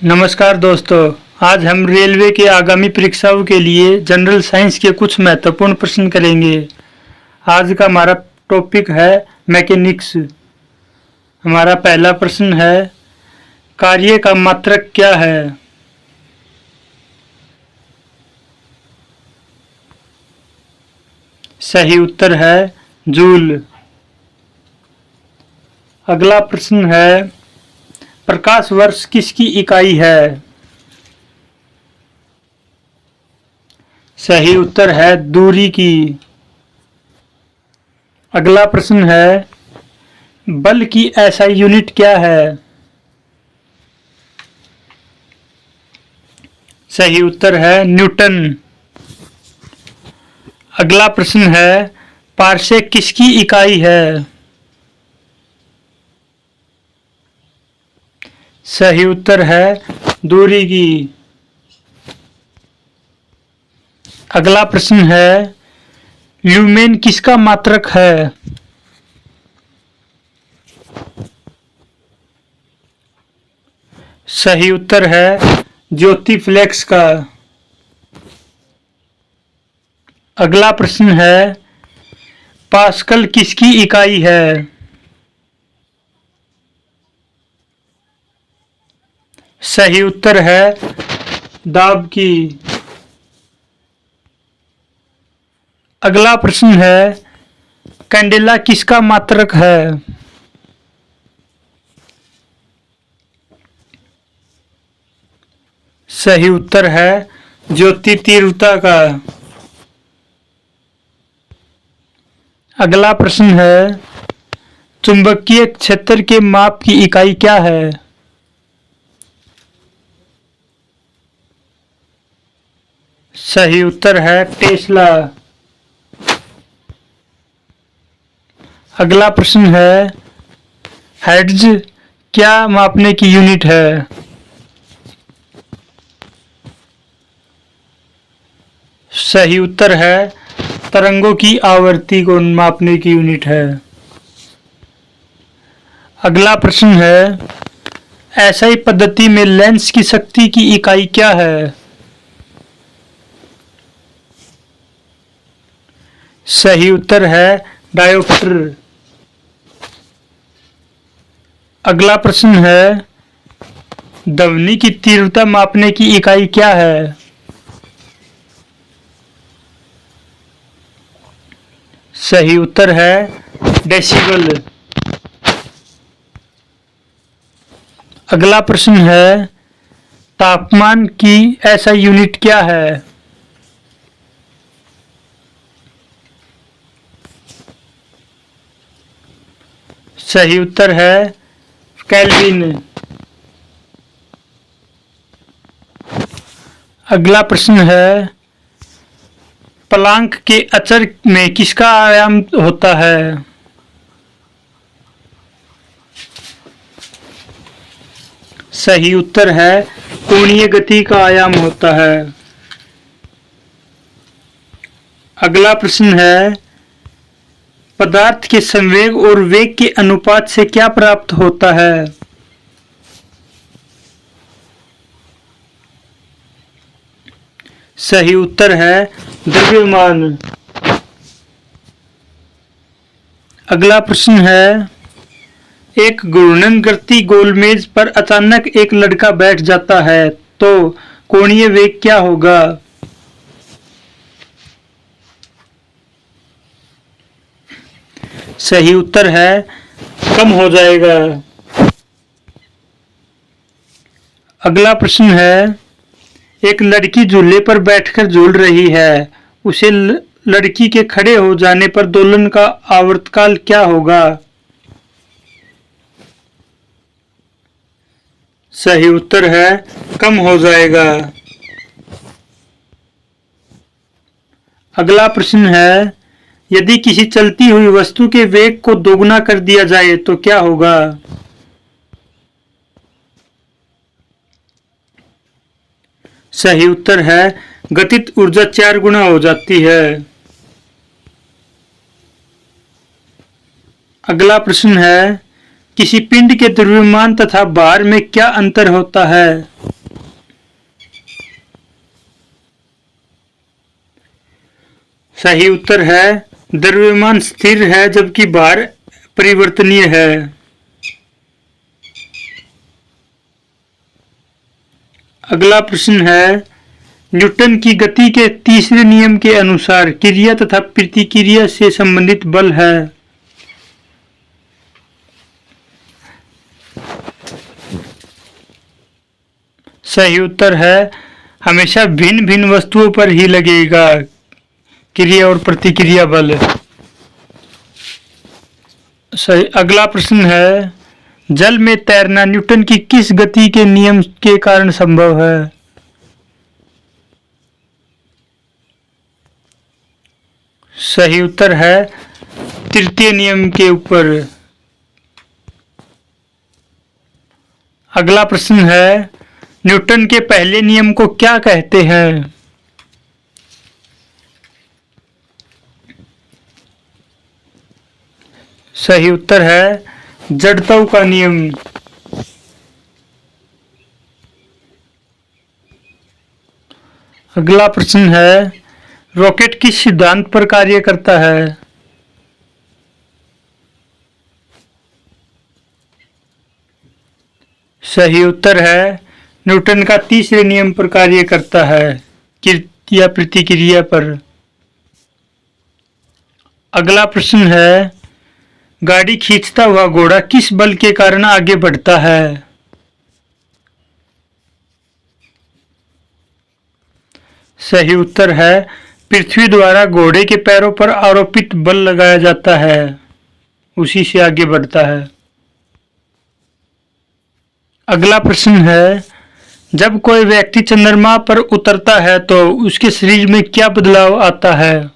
नमस्कार दोस्तों, आज हम रेलवे के आगामी परीक्षाओं के लिए जनरल साइंस के कुछ महत्वपूर्ण प्रश्न करेंगे। आज का हमारा टॉपिक है मैकेनिक्स। हमारा पहला प्रश्न है, कार्य का मात्रक क्या है? सही उत्तर है जूल। अगला प्रश्न है, प्रकाश वर्ष किसकी इकाई है? सही उत्तर है दूरी की। अगला प्रश्न है, बल की एसआई यूनिट क्या है? सही उत्तर है न्यूटन। अगला प्रश्न है, पारसेक किसकी इकाई है? सही उत्तर है दूरी की। अगला प्रश्न है, ल्यूमेन किसका मात्रक है? सही उत्तर है ज्योति फ्लेक्स का। अगला प्रश्न है, पास्कल किसकी इकाई है? सही उत्तर है दाब की। अगला प्रश्न है, कैंडेला किसका मात्रक है? सही उत्तर है ज्योति तीव्रता का। अगला प्रश्न है, चुंबकीय क्षेत्र के माप की इकाई क्या है? सही उत्तर है टेस्ला। अगला प्रश्न है, हर्ट्ज क्या मापने की यूनिट है? सही उत्तर है तरंगों की आवृत्ति को मापने की यूनिट है। अगला प्रश्न है, एसआई पद्धति में लेंस की शक्ति की इकाई क्या है? सही उत्तर है डायोप्टर। अगला प्रश्न है, ध्वनि की तीव्रता मापने की इकाई क्या है? सही उत्तर है डेसिबल। अगला प्रश्न है, तापमान की एसआई यूनिट क्या है? सही उत्तर है केल्विन। अगला प्रश्न है, प्लांक के अचर में किसका आयाम होता है? सही उत्तर है कोणीय गति का आयाम होता है। अगला प्रश्न है, पदार्थ के संवेग और वेग के अनुपात से क्या प्राप्त होता है? सही उत्तर है द्रव्यमान। अगला प्रश्न है, एक घूर्णन करती गोलमेज पर अचानक एक लड़का बैठ जाता है तो कोणीय वेग क्या होगा? सही उत्तर है कम हो जाएगा। अगला प्रश्न है, एक लड़की झूले पर बैठकर झूल रही है, उसे लड़की के खड़े हो जाने पर दोलन का आवर्तकाल क्या होगा? सही उत्तर है कम हो जाएगा। अगला प्रश्न है, यदि किसी चलती हुई वस्तु के वेग को दोगुना कर दिया जाए तो क्या होगा? सही उत्तर है गतिज ऊर्जा 4 गुना हो जाती है। अगला प्रश्न है, किसी पिंड के द्रव्यमान तथा भार में क्या अंतर होता है? सही उत्तर है द्रव्यमान स्थिर है जबकि भार परिवर्तनीय है। अगला प्रश्न है न्यूटन की गति के तीसरे नियम के अनुसार क्रिया तथा प्रतिक्रिया से संबंधित बल है। सही उत्तर है हमेशा भिन्न भिन्न वस्तुओं पर ही लगेगा क्रिया और प्रतिक्रिया बल। सही। अगला प्रश्न है जल में तैरना न्यूटन की किस गति के नियम के कारण संभव है। सही उत्तर है तृतीय नियम के ऊपर। अगला प्रश्न है न्यूटन के पहले नियम को क्या कहते हैं। सही उत्तर है जड़त्व का नियम। अगला प्रश्न है रॉकेट किस सिद्धांत पर कार्य करता है। सही उत्तर है न्यूटन का तीसरे नियम पर कार्य करता है क्रिया प्रतिक्रिया पर। अगला प्रश्न है गाड़ी खींचता हुआ घोड़ा किस बल के कारण आगे बढ़ता है। सही उत्तर है पृथ्वी द्वारा घोड़े के पैरों पर आरोपित बल लगाया जाता है उसी से आगे बढ़ता है। अगला प्रश्न है जब कोई व्यक्ति चंद्रमा पर उतरता है तो उसके शरीर में क्या बदलाव आता है।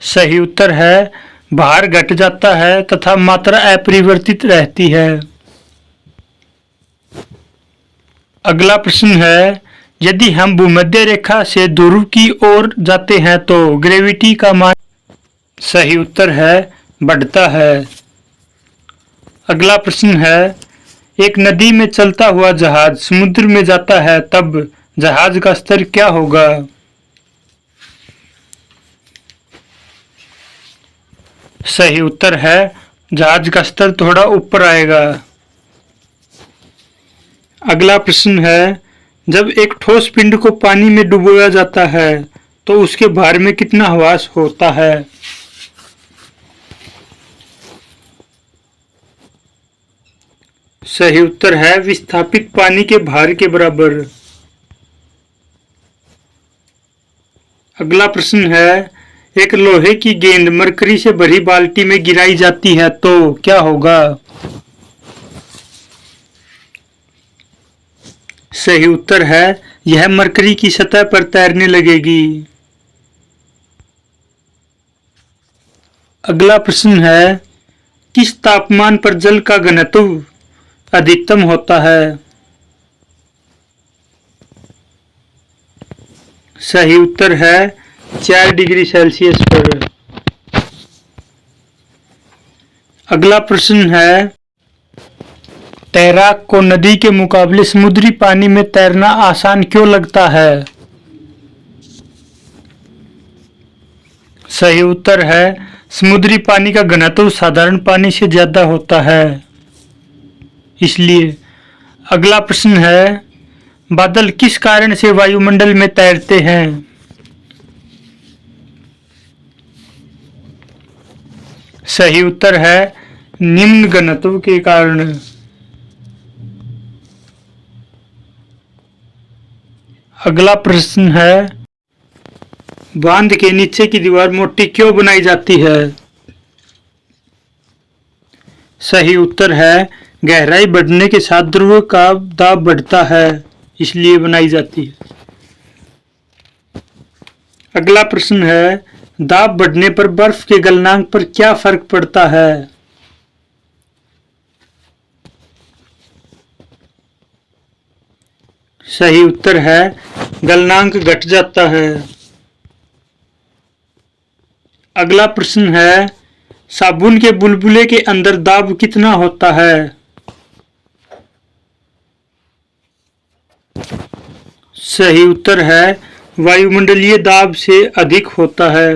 सही उत्तर है भार घट जाता है तथा मात्रा अपरिवर्तित रहती है। अगला प्रश्न है यदि हम भूमध्य रेखा से ध्रुव की ओर जाते हैं तो ग्रेविटी का मान। सही उत्तर है बढ़ता है। अगला प्रश्न है एक नदी में चलता हुआ जहाज समुद्र में जाता है तब जहाज का स्तर क्या होगा। सही उत्तर है जहाज का स्तर थोड़ा ऊपर आएगा। अगला प्रश्न है जब एक ठोस पिंड को पानी में डुबोया जाता है तो उसके भार में कितना ह्रास होता है। सही उत्तर है विस्थापित पानी के भार के बराबर। अगला प्रश्न है एक लोहे की गेंद मरकरी से भरी बाल्टी में गिराई जाती है तो क्या होगा। सही उत्तर है यह मरकरी की सतह पर तैरने लगेगी। अगला प्रश्न है किस तापमान पर जल का घनत्व अधिकतम होता है। सही उत्तर है 4 डिग्री सेल्सियस पर। अगला प्रश्न है तैराक को नदी के मुकाबले समुद्री पानी में तैरना आसान क्यों लगता है। सही उत्तर है समुद्री पानी का घनत्व साधारण पानी से ज्यादा होता है इसलिए। अगला प्रश्न है बादल किस कारण से वायुमंडल में तैरते हैं। सही उत्तर है निम्न घनत्व के कारण। अगला प्रश्न है बांध के नीचे की दीवार मोटी क्यों बनाई जाती है। सही उत्तर है गहराई बढ़ने के साथ ध्रुव का दाब बढ़ता है इसलिए बनाई जाती है। अगला प्रश्न है दाब बढ़ने पर बर्फ के गलनांक पर क्या फर्क पड़ता है। सही उत्तर है गलनांक घट जाता है। अगला प्रश्न है साबुन के बुलबुले के अंदर दाब कितना होता है। सही उत्तर है वायुमंडलीय दाब से अधिक होता है।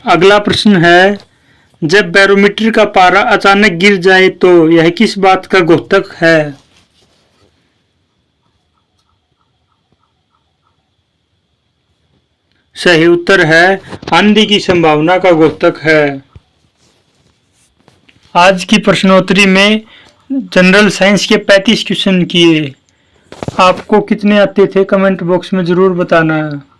अगला प्रश्न है, जब बैरोमीटर का पारा अचानक गिर जाए तो यह किस बात का द्योतक है? सही उत्तर है आंधी की संभावना का द्योतक है। आज की प्रश्नोत्तरी में जनरल साइंस के 35 क्वेश्चन किए। आपको कितने आते थे कमेंट बॉक्स में जरूर बताना है।